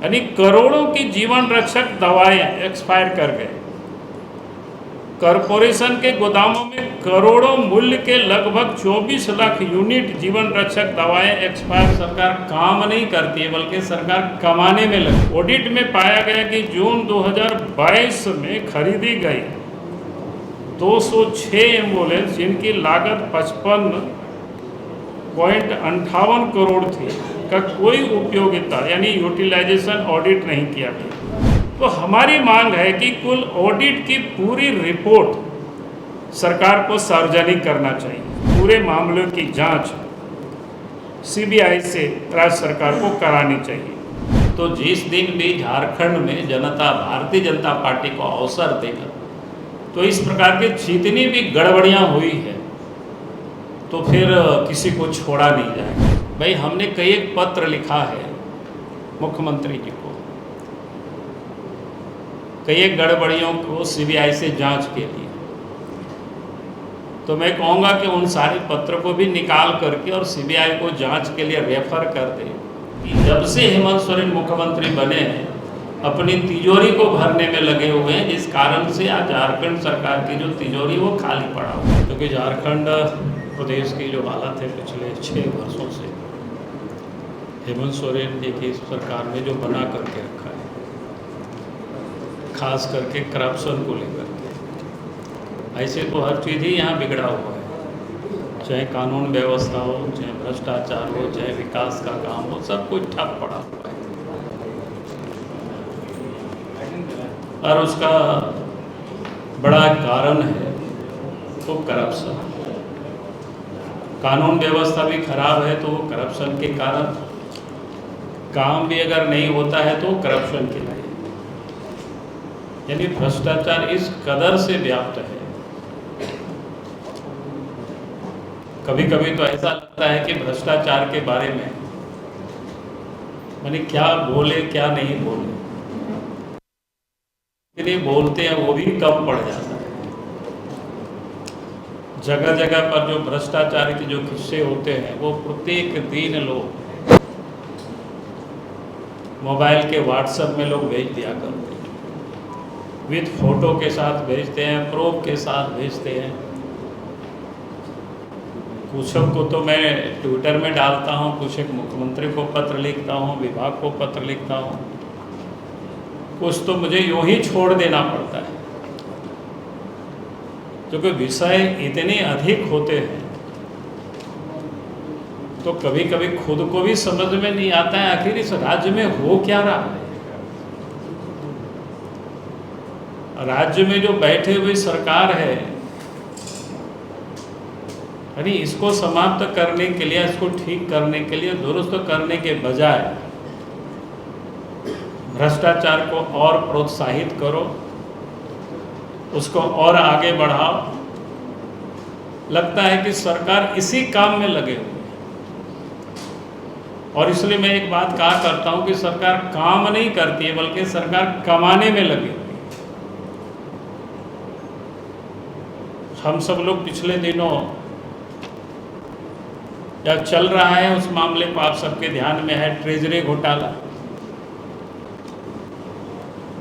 यानी करोड़ों की जीवन रक्षक दवाएं एक्सपायर कर गए। कॉरपोरेशन के गोदामों में करोड़ों मूल्य के लगभग 24 लाख यूनिट जीवन रक्षक दवाएं एक्सपायर। सरकार काम नहीं करती है बल्कि सरकार कमाने में लगी। ऑडिट में पाया गया कि जून 2022 में खरीदी गई 206 एम्बुलेंस जिनकी लागत 55.58 करोड़ थी का कोई उपयोगिता यानी यूटिलाइजेशन ऑडिट नहीं किया गया। तो हमारी मांग है कि कुल ऑडिट की पूरी रिपोर्ट सरकार को सार्वजनिक करना चाहिए। पूरे मामलों की जांच सीबीआई से राज्य सरकार को करानी चाहिए। तो जिस दिन भी झारखंड में जनता भारतीय जनता पार्टी को अवसर देगा तो इस प्रकार की जितनी भी गड़बड़ियाँ हुई है तो फिर किसी को छोड़ा नहीं जाएगा। भाई हमने कई एक पत्र लिखा है मुख्यमंत्री जी को, कई एक गड़बड़ियों को सीबीआई से जांच के लिए। तो मैं कहूँगा कि उन सारे पत्र को भी निकाल करके और सीबीआई को जांच के लिए रेफर कर दे। जब से हेमंत सोरेन मुख्यमंत्री बने हैं अपनी तिजोरी को भरने में लगे हुए हैं, जिस कारण से आज झारखंड सरकार की जो तिजोरी वो खाली पड़ा हुआ है। क्योंकि झारखंड प्रदेश की जो हालत है पिछले 6 वर्षों से हेमंत सोरेन जी की सरकार में जो बना करके रखा है, खास करके करप्शन को लेकर के, ऐसे तो हर चीज़ ही यहाँ बिगड़ा हुआ है। चाहे कानून व्यवस्था हो, चाहे भ्रष्टाचार हो, चाहे विकास का काम हो, सब कुछ ठप पड़ा हुआ है। और उसका बड़ा कारण है वो करप्शन। कानून व्यवस्था भी खराब है तो वो करप्शन के कारण, काम भी अगर नहीं होता है तो करप्शन के लिए, यानी भ्रष्टाचार इस कदर से व्याप्त है। कभी कभी तो ऐसा लगता है कि भ्रष्टाचार के बारे में यानी क्या बोले क्या नहीं बोले, इसलिए बोलते हैं वो भी कम पड़ जाता है। जगह जगह पर जो भ्रष्टाचार के जो किस्से होते हैं वो प्रत्येक दिन लोग मोबाइल के व्हाट्सएप में लोग भेज दिया करते हैं, विद फोटो के साथ भेजते हैं, प्रूफ के साथ भेजते हैं। कुछ को तो मैं ट्विटर में डालता हूँ, कुछ एक मुख्यमंत्री को पत्र लिखता हूँ, विभाग को पत्र लिखता हूँ, कुछ तो मुझे यूँ ही छोड़ देना पड़ता है क्योंकि विषय इतने अधिक होते हैं तो कभी कभी खुद को भी समझ में नहीं आता है आखिर इस राज्य में हो क्या रहा है। राज्य में जो बैठे हुए सरकार है यानी इसको समाप्त करने के लिए, इसको ठीक करने के लिए, दुरुस्त करने के बजाय भ्रष्टाचार को और प्रोत्साहित करो, उसको और आगे बढ़ाओ। लगता है कि सरकार इसी काम में लगे हुए। और इसलिए मैं एक बात कहा करता हूं कि सरकार काम नहीं करती है बल्कि सरकार कमाने में लगी हुई। हम सब लोग पिछले दिनों जब चल रहा है उस मामले को आप सबके ध्यान में है, ट्रेजरी घोटाला,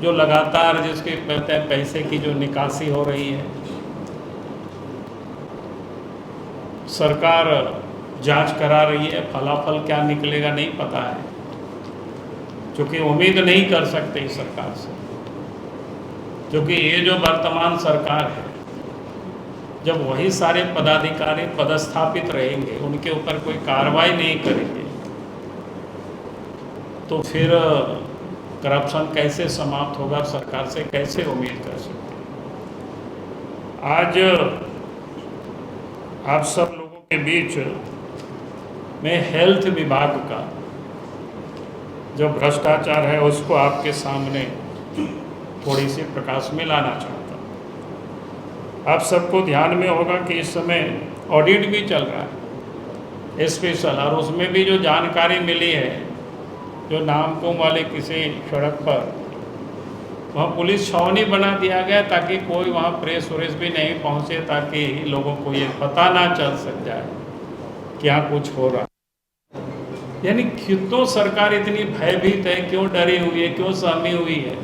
जो लगातार जिसके कहते हैं पैसे की जो निकासी हो रही है। सरकार जांच करा रही है, फलाफल क्या निकलेगा नहीं पता है, क्योंकि उम्मीद नहीं कर सकते इस सरकार से। क्योंकि ये जो वर्तमान सरकार है, जब वही सारे पदाधिकारी पदस्थापित रहेंगे, उनके ऊपर कोई कार्रवाई नहीं करेंगे तो फिर करप्शन कैसे समाप्त होगा, सरकार से कैसे उम्मीद कर सकते। आज आप सब लोगों के बीच में हेल्थ विभाग का जो भ्रष्टाचार है उसको आपके सामने थोड़ी सी प्रकाश में लाना चाहता हूँ। आप सबको ध्यान में होगा कि इस समय ऑडिट भी चल रहा है स्पेशल, और उसमें भी जो जानकारी मिली है, जो नामकुम वाले किसी सड़क पर वहाँ पुलिस छावनी बना दिया गया ताकि कोई वहाँ प्रेस व्रेस भी नहीं पहुँचे, ताकि लोगों को ये पता ना चल सक जाए कि यहाँ कुछ हो रहा। यानी क्यों सरकार इतनी भयभीत है, क्यों डरी हुई है, क्यों सहमी हुई है?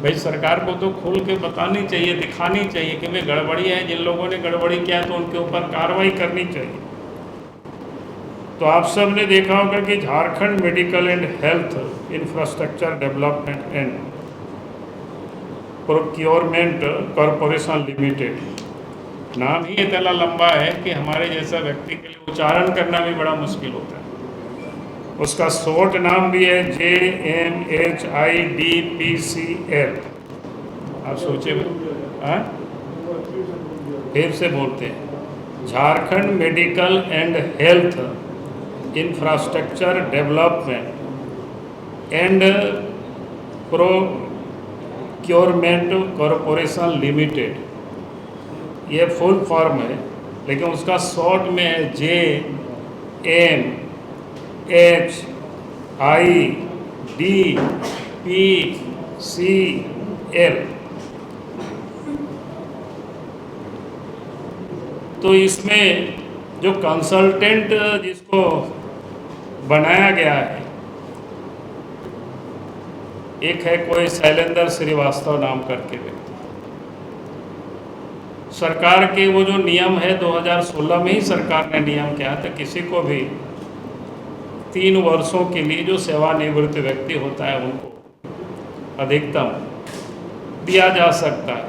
भाई सरकार को तो खोल के बतानी चाहिए, दिखानी चाहिए कि भाई गड़बड़ी है, जिन लोगों ने गड़बड़ी किया तो उनके ऊपर कार्रवाई करनी चाहिए। तो आप सब ने देखा होगा कि Jharkhand medical and health infrastructure development and procurement corporation limited, नाम ही इतना लंबा है कि हमारे जैसा व्यक्ति के लिए उच्चारण करना भी बड़ा मुश्किल होता है। उसका शॉर्ट नाम भी है JMHIDPCL। आप सोचे फिर से बोलते हैं, Jharkhand medical and health infrastructure development and procurement corporation limited, ये फुल फॉर्म है, लेकिन उसका शॉर्ट में है JMHIDPCL। तो इसमें जो कंसल्टेंट जिसको बनाया गया है, एक है कोई शैलेंद्र श्रीवास्तव नाम करके व्यक्ति। सरकार के वो जो नियम है 2016 में ही सरकार ने नियम किया था, किसी को भी 3 वर्षों के लिए जो सेवानिवृत्त व्यक्ति होता है उनको अधिकतम दिया जा सकता है,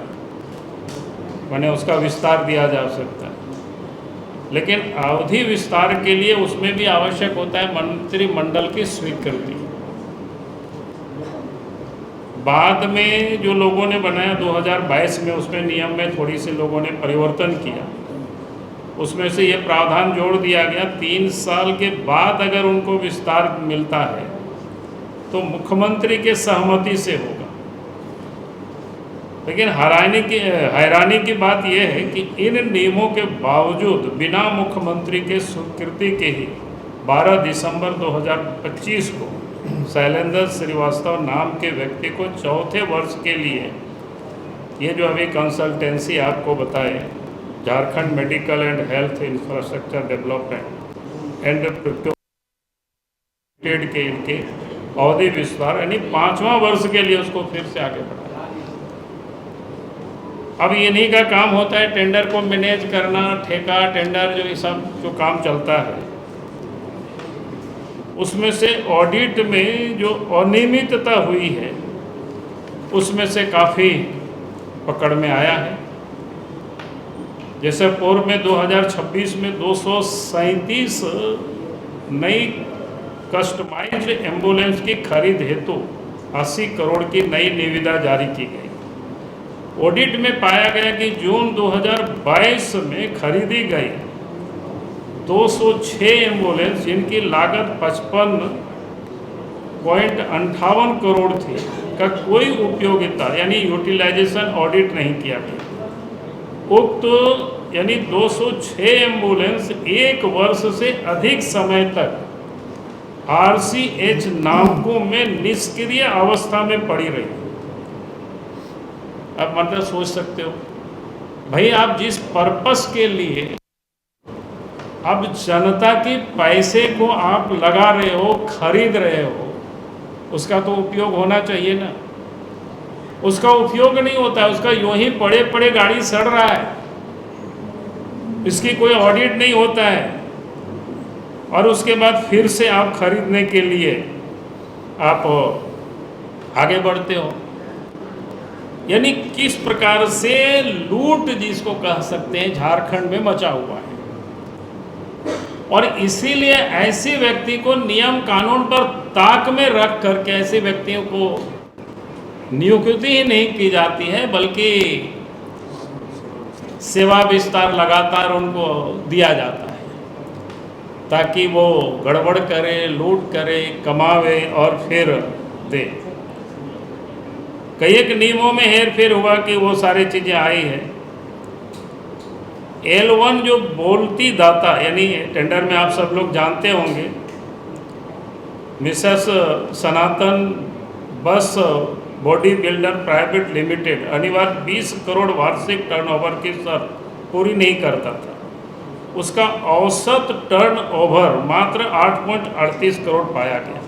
माने उसका विस्तार दिया जा सकता है। लेकिन अवधि विस्तार के लिए उसमें भी आवश्यक होता है मंत्रिमंडल की स्वीकृति। बाद में जो लोगों ने बनाया 2022 में, उसमें नियम में थोड़ी सी लोगों ने परिवर्तन किया। उसमें से ये प्रावधान जोड़ दिया गया 3 साल के बाद अगर उनको विस्तार मिलता है तो मुख्यमंत्री के सहमति से होगा। लेकिन हैरानी की बात यह है कि इन नियमों के बावजूद बिना मुख्यमंत्री के स्वीकृति के ही 12 दिसंबर 2025 को शैलेंद्र श्रीवास्तव नाम के व्यक्ति को 4थे वर्ष के लिए ये जो अभी कंसल्टेंसी आपको बताए, Jharkhand medical and health infrastructure development and procurement के इनके अवधि विस्तार यानी 5वां वर्ष के लिए उसको फिर से आगे बढ़ाया। अब इन्हीं का काम होता है टेंडर को मैनेज करना, ठेका टेंडर जो ये सब जो काम चलता है, उसमें से ऑडिट में जो अनियमितता हुई है उसमें से काफ़ी पकड़ में आया है। जैसे पूर्व में 2026 में 237 नई कस्टमाइज्ड एम्बुलेंस की खरीद हेतु 80 करोड़ की नई निविदा जारी की गई। ऑडिट में पाया गया कि जून 2022 में खरीदी गई 206 एम्बुलेंस जिनकी लागत 55.58 करोड़ थी का कोई उपयोगिता यानी यूटिलाइजेशन ऑडिट नहीं किया गया। उक्त यानी 206 एम्बुलेंस 1 वर्ष से अधिक समय तक RCH नामकों में निष्क्रिय अवस्था में पड़ी रही। अब मतलब सोच सकते हो भाई, आप जिस पर्पस के लिए अब जनता के पैसे को आप लगा रहे हो, खरीद रहे हो, उसका तो उपयोग होना चाहिए ना। उसका उपयोग नहीं होता है, उसका यूं ही पड़े पड़े गाड़ी सड़ रहा है, इसकी कोई ऑडिट नहीं होता है, और उसके बाद फिर से आप खरीदने के लिए आप आगे बढ़ते हो। यानी किस प्रकार से लूट जिसको कह सकते हैं झारखंड में मचा हुआ है। और इसीलिए ऐसे व्यक्ति को नियम कानून पर ताक में रख करके ऐसे व्यक्तियों को नियुक्ति ही नहीं की जाती है, बल्कि सेवा विस्तार लगातार उनको दिया जाता है ताकि वो गड़बड़ करे, लूट करे, कमावे और फिर दे। कई एक नियमों में हेर फेर हुआ कि वो सारी चीज़ें आई हैं। L1 जो बोलती दाता यानी टेंडर में आप सब लोग जानते होंगे, मिसेस सनातन बस बॉडी बिल्डर प्राइवेट लिमिटेड अनिवार्य 20 करोड़ वार्षिक टर्नओवर की शर्त पूरी नहीं करता था। उसका औसत टर्नओवर मात्र 8.38 करोड़ पाया गया।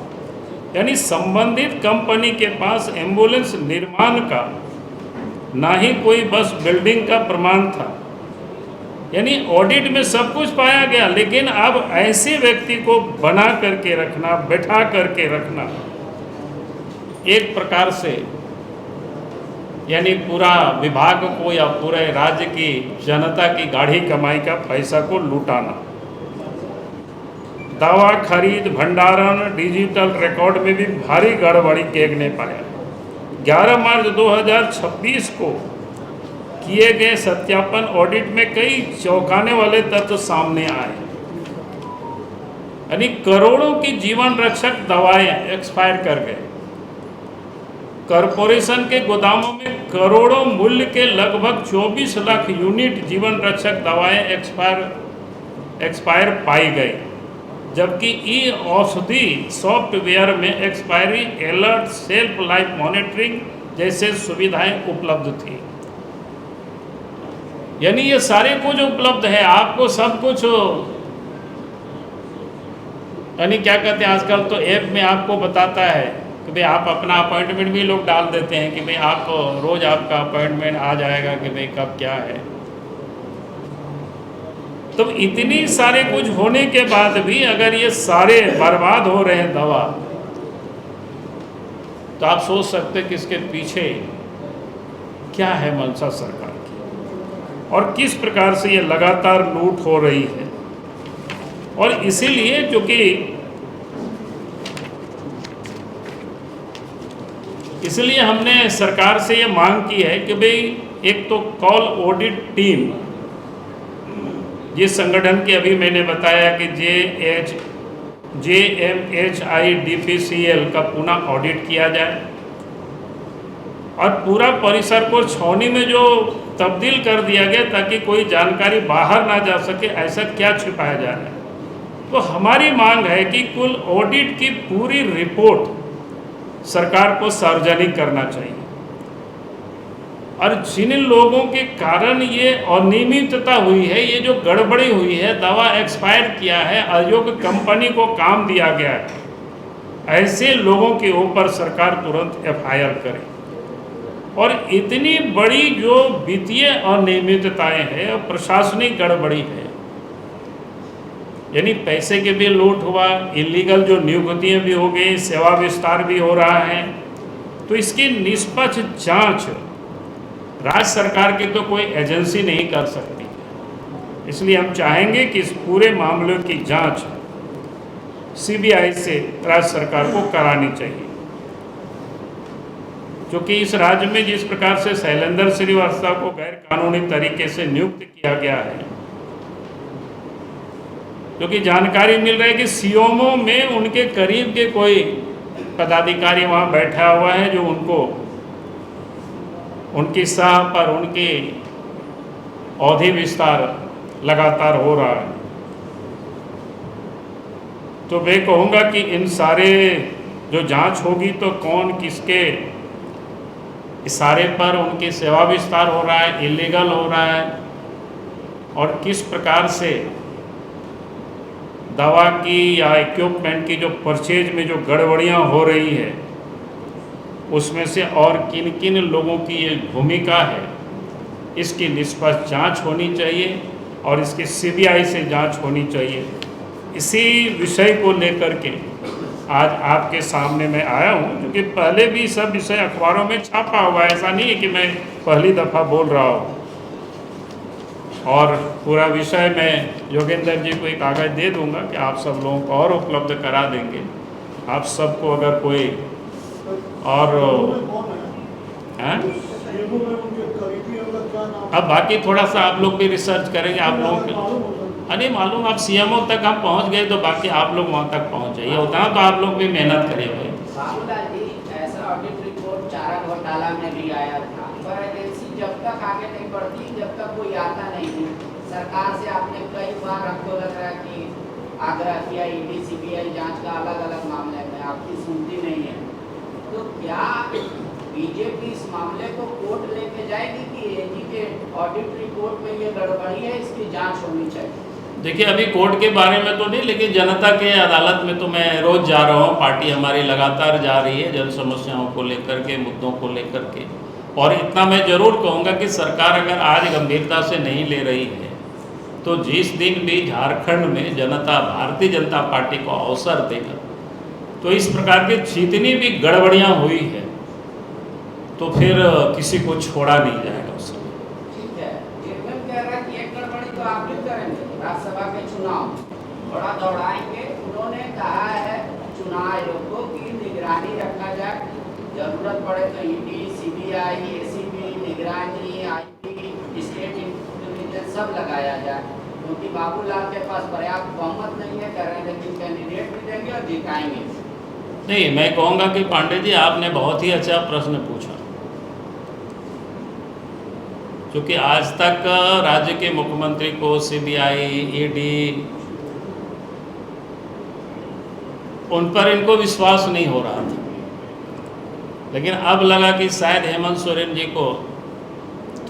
यानी संबंधित कंपनी के पास एम्बुलेंस निर्माण का ना ही कोई बस बिल्डिंग का प्रमाण था। यानी ऑडिट में सब कुछ पाया गया, लेकिन अब ऐसे व्यक्ति को बना करके रखना, बैठा करके रखना, एक प्रकार से यानी पूरा विभाग को या पूरे राज्य की जनता की गाढ़ी कमाई का पैसा को लुटाना। दवा खरीद, भंडारण, डिजिटल रिकॉर्ड में भी भारी गड़बड़ी केग ने पाया। 11 मार्च 2026 को किए गए सत्यापन ऑडिट में कई चौंकाने वाले तथ्य सामने आए। यानी करोड़ों की जीवन रक्षक दवाएं एक्सपायर कर गए। कॉरपोरेशन के गोदामों में करोड़ों मूल्य के लगभग 24 लाख यूनिट जीवन रक्षक दवाएं एक्सपायर पाई गई, जबकि ई औषधि सॉफ्टवेयर में expiry alert, self life monitoring जैसे सुविधाएं उपलब्ध थी। यानी ये सारे कुछ उपलब्ध है, आपको सब कुछ, यानी क्या कहते हैं आजकल तो ऐप में आपको बताता है कि भाई आप अपना अपॉइंटमेंट भी लोग डाल देते हैं कि भाई आप रोज़ आपका अपॉइंटमेंट आ जाएगा कि भाई कब क्या है। तो इतनी सारे कुछ होने के बाद भी अगर ये सारे बर्बाद हो रहे हैं दवा, तो आप सोच सकते हैं कि इसके पीछे क्या है मंशा सरकार की और किस प्रकार से ये लगातार लूट हो रही है। और इसीलिए क्योंकि इसलिए हमने सरकार से ये मांग की है कि भाई एक तो कॉल ऑडिट टीम, जिस संगठन की अभी मैंने बताया कि JMHIDPCL का पुनः ऑडिट किया जाए और पूरा परिसर को छावनी में जो तब्दील कर दिया गया ताकि कोई जानकारी बाहर ना जा सके, ऐसा क्या छिपाया जा रहा है। तो हमारी मांग है कि कुल ऑडिट की पूरी रिपोर्ट सरकार को सार्वजनिक करना चाहिए और जिन लोगों के कारण ये अनियमितता हुई है, ये जो गड़बड़ी हुई है, दवा एक्सपायर किया है, अयोग्य कंपनी को काम दिया गया है, ऐसे लोगों के ऊपर सरकार तुरंत FIR करे। और इतनी बड़ी जो वित्तीय अनियमितताएं हैं और प्रशासनिक गड़बड़ी है, यानी पैसे के भी लूट हुआ, इलीगल जो नियुक्तियाँ भी हो गई, सेवा विस्तार भी हो रहा है, तो इसकी निष्पक्ष जांच राज्य सरकार की तो कोई एजेंसी नहीं कर सकती। इसलिए हम चाहेंगे कि इस पूरे मामले की जांच CBI से राज्य सरकार को करानी चाहिए, क्योंकि इस राज्य में जिस प्रकार से शैलेंद्र श्रीवास्तव को गैर कानूनी तरीके से नियुक्त किया गया है, क्योंकि जानकारी मिल रही है कि CMO में उनके करीब के कोई पदाधिकारी वहाँ बैठा हुआ है जो उनको उनकी सह पर उनके अवधि विस्तार लगातार हो रहा है। तो मैं कहूँगा कि इन सारे जो जांच होगी तो कौन किसके इशारे पर उनकी सेवा विस्तार हो रहा है, इलीगल हो रहा है, और किस प्रकार से दवा की या इक्विपमेंट की जो परचेज में जो गड़बड़ियाँ हो रही है, उसमें से और किन किन लोगों की ये भूमिका है, इसकी निष्पक्ष जांच होनी चाहिए और इसकी CBI से जांच होनी चाहिए। इसी विषय को लेकर के आज आपके सामने मैं आया हूँ, क्योंकि पहले भी सब विषय अखबारों में छापा हुआ है, ऐसा नहीं है कि मैं पहली दफ़ा बोल रहा हूँ। और पूरा विषय मैं योगेंद्र जी को एक कागज़ दे दूंगा कि आप सब लोगों को और उपलब्ध करा देंगे। आप सबको अगर कोई और हैं, अब बाकी थोड़ा सा आप लोग भी रिसर्च करेंगे। आप लोग अरे मालूम, आप CMO तक हम पहुंच गए तो बाकी आप लोग वहां तक पहुंच जाइए, उतना तो आप लोग भी मेहनत करेंगे। बाबूलाल जी, ऐसा ऑडिट रिपोर्ट चारा घोटाला में भी आया था, पर एजेंसी जब तक आगे नहीं बढ़ती, जब तक कोई आता नहीं है। सरकार से आपने कई बार, हमको लग रहा है कि आग्रह किया ED CBI जांच का अलग अलग मामले में, आपकी सुनती नहीं है। तो क्या बीजेपी इस मामले को कोर्ट लेके जाएगी कि AG के ऑडिट रिपोर्ट में ये गड़बड़ी है, इसकी जांच होनी चाहिए? देखिए अभी कोर्ट के बारे में तो नहीं, लेकिन जनता के अदालत में तो मैं रोज़ जा रहा हूँ। पार्टी हमारी लगातार जा रही है जन समस्याओं को लेकर के, मुद्दों को लेकर के। और इतना मैं ज़रूर कहूँगा कि सरकार अगर आज गंभीरता से नहीं ले रही है तो जिस दिन भी झारखंड में जनता भारतीय जनता पार्टी को अवसर देगा तो इस प्रकार की जितनी भी गड़बड़ियाँ हुई है तो फिर किसी को छोड़ा नहीं जाएगा उसमें। ठीक है, चेयरमैन कह रहा है कि एक गड़बड़ी तो आप भी करेंगे, राज्यसभा के चुनाव बड़ा दौड़ाएंगे। उन्होंने कहा है चुनाव आयोगों की निगरानी रखा जाए, जरूरत पड़े तो ईडी, सीबीआई, एसीबी, निगरानी, आईटी, स्टेट इंटेलिजेंस सब लगाया जाए, क्योंकि बाबूलाल के पास पर्याप्त बहुमत नहीं है, कह रहे हैं, लेकिन कैंडिडेट भी देंगे और जिताएंगे। नहीं, मैं कहूँगा कि पांडे जी आपने बहुत ही अच्छा प्रश्न पूछा, क्योंकि आज तक राज्य के मुख्यमंत्री को सीबीआई, ईडी, उन पर इनको विश्वास नहीं हो रहा था, लेकिन अब लगा कि शायद हेमंत सोरेन जी को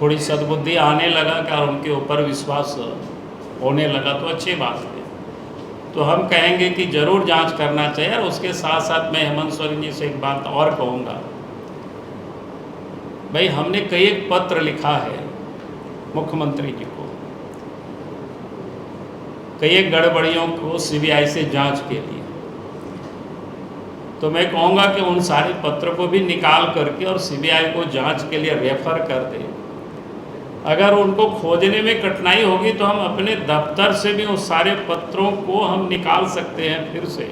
थोड़ी सद्बुद्धि आने लगा और उनके ऊपर विश्वास होने लगा, तो अच्छी बात है। तो हम कहेंगे कि ज़रूर जांच करना चाहिए। और उसके साथ साथ मैं हेमंत सोरेन जी से एक बात और कहूँगा, भाई हमने कई एक पत्र लिखा है मुख्यमंत्री जी को, कई एक गड़बड़ियों को सीबीआई से जांच के लिए, तो मैं कहूँगा कि उन सारे पत्र को भी निकाल करके और सीबीआई को जांच के लिए रेफर कर दें। अगर उनको खोजने में कठिनाई होगी तो हम अपने दफ्तर से भी उस सारे पत्रों को हम निकाल सकते हैं फिर से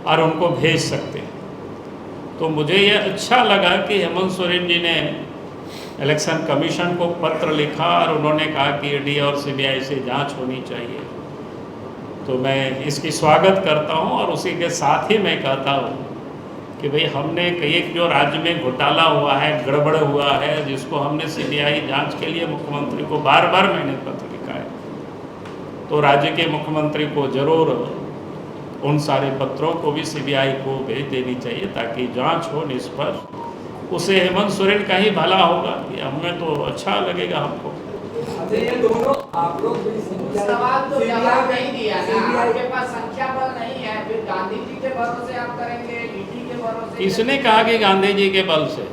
और उनको भेज सकते हैं। तो मुझे ये अच्छा लगा कि हेमंत सोरेन जी ने इलेक्शन कमीशन को पत्र लिखा और उन्होंने कहा कि ईडी और सीबीआई से जांच होनी चाहिए। तो मैं इसकी स्वागत करता हूं और उसी के साथ ही मैं कहता हूं कि भाई हमने कई एक जो राज्य में घोटाला हुआ है, गड़बड़ हुआ है, जिसको हमने सीबीआई जांच के लिए मुख्यमंत्री को बार बार मैंने पत्र लिखा है, तो राज्य के मुख्यमंत्री को ज़रूर उन सारे पत्रों को भी सीबीआई को भेज देनी चाहिए ताकि जांच हो निष्पक्ष। उससे हेमंत सोरेन का ही भला होगा, कि हमें तो अच्छा लगेगा हमको। ये दोनों आप लोग सवाल तो जवाब नहीं दिया ना, आपके पास संख्या बल नहीं है, फिर गांधी जी के भरोसे आप करेंगे, ईडी के भरोसे। किसने कहा कि गांधी जी के बल से?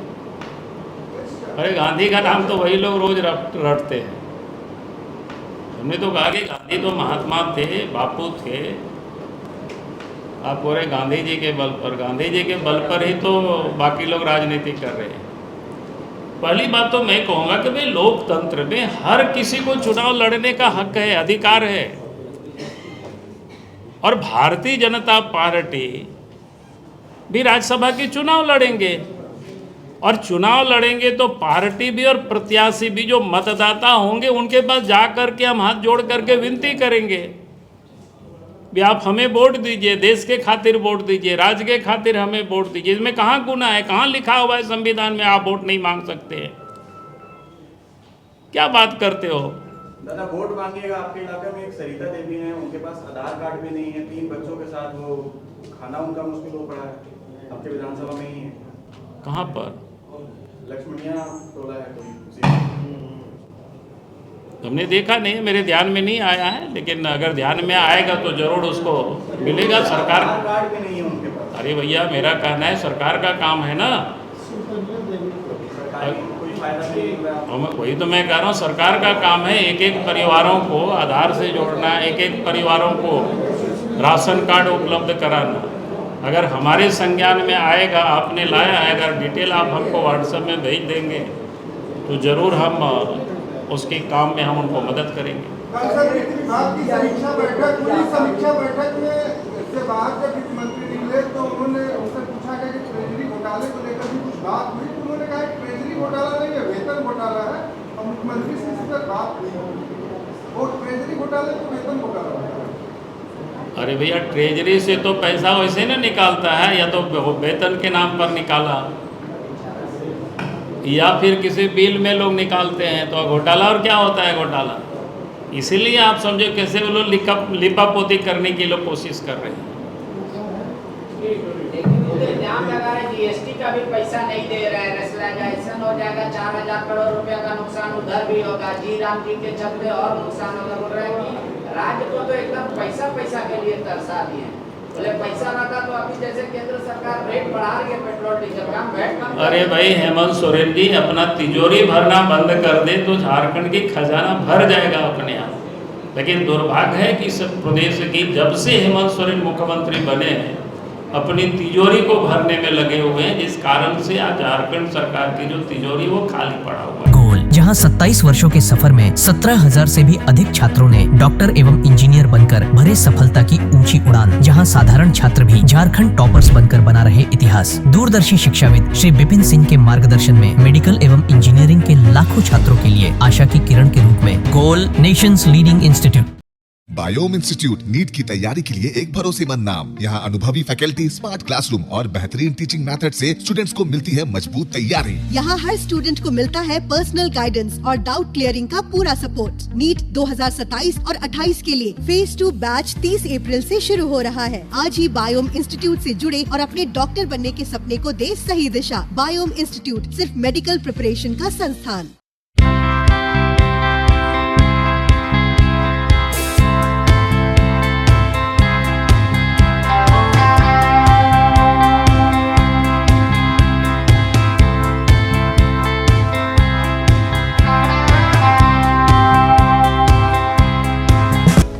अरे गांधी का नाम तो वही लोग रोज रटते हैं। हमने तो कहा कि गांधी तो महात्मा थे, बापू थे। आप बोल रहे गांधी जी के बल पर, गांधी जी के बल पर ही तो बाकी लोग राजनीति कर रहे हैं। पहली बात तो मैं कहूँगा कि भाई लोकतंत्र में हर किसी को चुनाव लड़ने का हक है, अधिकार है। और भारतीय जनता पार्टी भी राज्यसभा के चुनाव लड़ेंगे, और चुनाव लड़ेंगे तो पार्टी भी और प्रत्याशी भी जो मतदाता होंगे उनके पास जा करके हम हाथ जोड़ करके विनती करेंगे भी आप हमें वोट दीजिए, देश के खातिर वोट दीजिए, राज्य के खातिर हमें वोट दीजिए। इसमें कहाँ गुनाह है? कहाँ लिखा हुआ है संविधान में आप वोट नहीं मांग सकते हैं? क्या बात करते हो? दादा वोट मांगिएगा, आपके इलाके में एक सरिता देवी हैं, उनके पास आधार कार्ड भी नहीं है, 3 बच्चों के साथ वो खाना उनका मुश्किल हो पड़ा है, आपके विधानसभा में ही है। कहाँ पर? लक्ष्मणिया टोला है कोई उसी। हमने देखा नहीं, मेरे ध्यान में नहीं आया है, लेकिन अगर ध्यान में आएगा तो जरूर उसको मिलेगा। सरकार आधार कार्ड भी नहीं है उनके पास। अरे भैया मेरा कहना है सरकार का काम है ना, कोई फायदा नहीं हुआ। हम वही तो मैं कह रहा हूँ, सरकार का काम है एक एक परिवारों को आधार से जोड़ना, एक एक परिवारों को राशन कार्ड उपलब्ध कराना। अगर हमारे संज्ञान में आएगा, आपने लाया है, अगर डिटेल आप हमको व्हाट्सएप में भेज देंगे तो ज़रूर हम उसके काम में हम उनको मदद करेंगे। कल सर वित्त विभाग की समीक्षा बैठक हुई, समीक्षा बैठक में इससे बाहर जब वित्त मंत्री निकले तो उन्होंने उनसे पूछा गया कि ट्रेजरी घोटाले को लेकर भी कुछ बात हुई, तो उन्होंने कहा कि ट्रेजरी घोटाला नहीं है, वेतन घोटाला है, और मुख्यमंत्री से इस पर बात हुई, और ट्रेजरी घोटाले तो वेतन घोटाला है। अरे भैया ट्रेजरी से तो पैसा वैसे ना निकालता है, या तो वेतन के नाम पर निकाला या फिर किसी बिल में लोग निकालते हैं, तो घोटाला और क्या होता है घोटाला। इसीलिए आप समझो कैसे वो लोग लिपापोती करने की लोग कोशिश कर रहे हैं। लेकिन वो इल्जाम लगा रहे जीएसटी का भी पैसा नहीं दे रहे हैं, रेशनलाइजेशन हो जाएगा, 4000 करोड़ रुपया का नुकसान उधर भी होगा, जी राम जी के चलते और नुकसान होगा। बोल रहे हैं कि राज्य को तो एकदम पैसा पैसा के लिए तरसा दिए हैं। बोले पैसा रहता तो अभी जैसे केंद्र सरकार रेट बढ़ा रही है पेट्रोल डीजल का, वेट कम। अरे भाई हेमंत सोरेन जी अपना तिजोरी भरना बंद कर दे तो झारखंड की खजाना भर जाएगा अपने आप। लेकिन दुर्भाग्य है कि इस प्रदेश की जब से हेमंत सोरेन मुख्यमंत्री बने हैं अपनी तिजोरी को भरने में लगे हुए हैं, जिस कारण से आज झारखंड सरकार की जो तिजोरी वो खाली पड़ा हुआ है। गोल, जहां 27 वर्षों के सफर में 17,000 से भी अधिक छात्रों ने डॉक्टर एवं इंजीनियर बनकर भरे सफलता की ऊंची उड़ान, जहां साधारण छात्र भी झारखंड टॉपर्स बनकर बना रहे इतिहास। दूरदर्शी शिक्षाविद श्री विपिन सिंह के मार्गदर्शन में मेडिकल एवं इंजीनियरिंग के लाखों छात्रों के लिए आशा की किरण के रूप में गोल, nation's leading institute. Biome institute NEET की तैयारी के लिए एक भरोसेमंद नाम। यहाँ अनुभवी फैकल्टी, स्मार्ट क्लासरूम और बेहतरीन टीचिंग मेथड से स्टूडेंट्स को मिलती है मजबूत तैयारी। यहाँ हर स्टूडेंट को मिलता है पर्सनल गाइडेंस और डाउट क्लियरिंग का पूरा सपोर्ट। नीट 2027 और 28 के लिए फेज 2 बैच 30 अप्रैल से शुरू हो रहा है। आज ही बायोम इंस्टीट्यूट से जुड़े और अपने डॉक्टर बनने के सपने को दे सही दिशा। बायोम इंस्टीट्यूट सिर्फ मेडिकल प्रिपरेशन का संस्थान।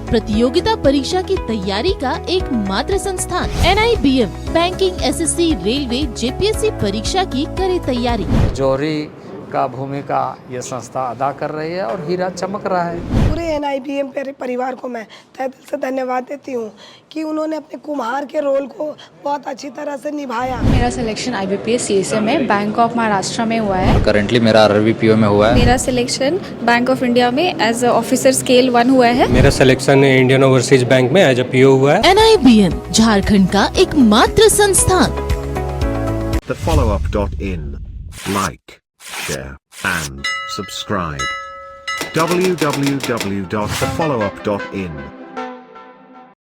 प्रतियोगिता परीक्षा की तैयारी का एकमात्र संस्थान NIBM banking, SSC, railway, JPSC परीक्षा की करे तैयारी। जौहरी का भूमिका ये संस्था अदा कर रही है और हीरा चमक रहा है। पूरे NIBM परिवार को मैं तहे दिल से धन्यवाद देती हूँ कि उन्होंने अपने कुम्हार के रोल को बहुत अच्छी तरह से निभाया। मेरा सिलेक्शन IBPS CSM में बैंक ऑफ महाराष्ट्र में हुआ है। करंटली मेरा RRBPO में हुआ है। मेरा सिलेक्शन बैंक ऑफ इंडिया में एज ऑफिसर स्केल 1 हुआ है। मेरा सिलेक्शन इंडियन ओवरसीज बैंक में एज PO हुआ है। NIBM झारखंड का एकमात्र संस्थान। thefollowup.in like, share and subscribe. www.thefollowup.in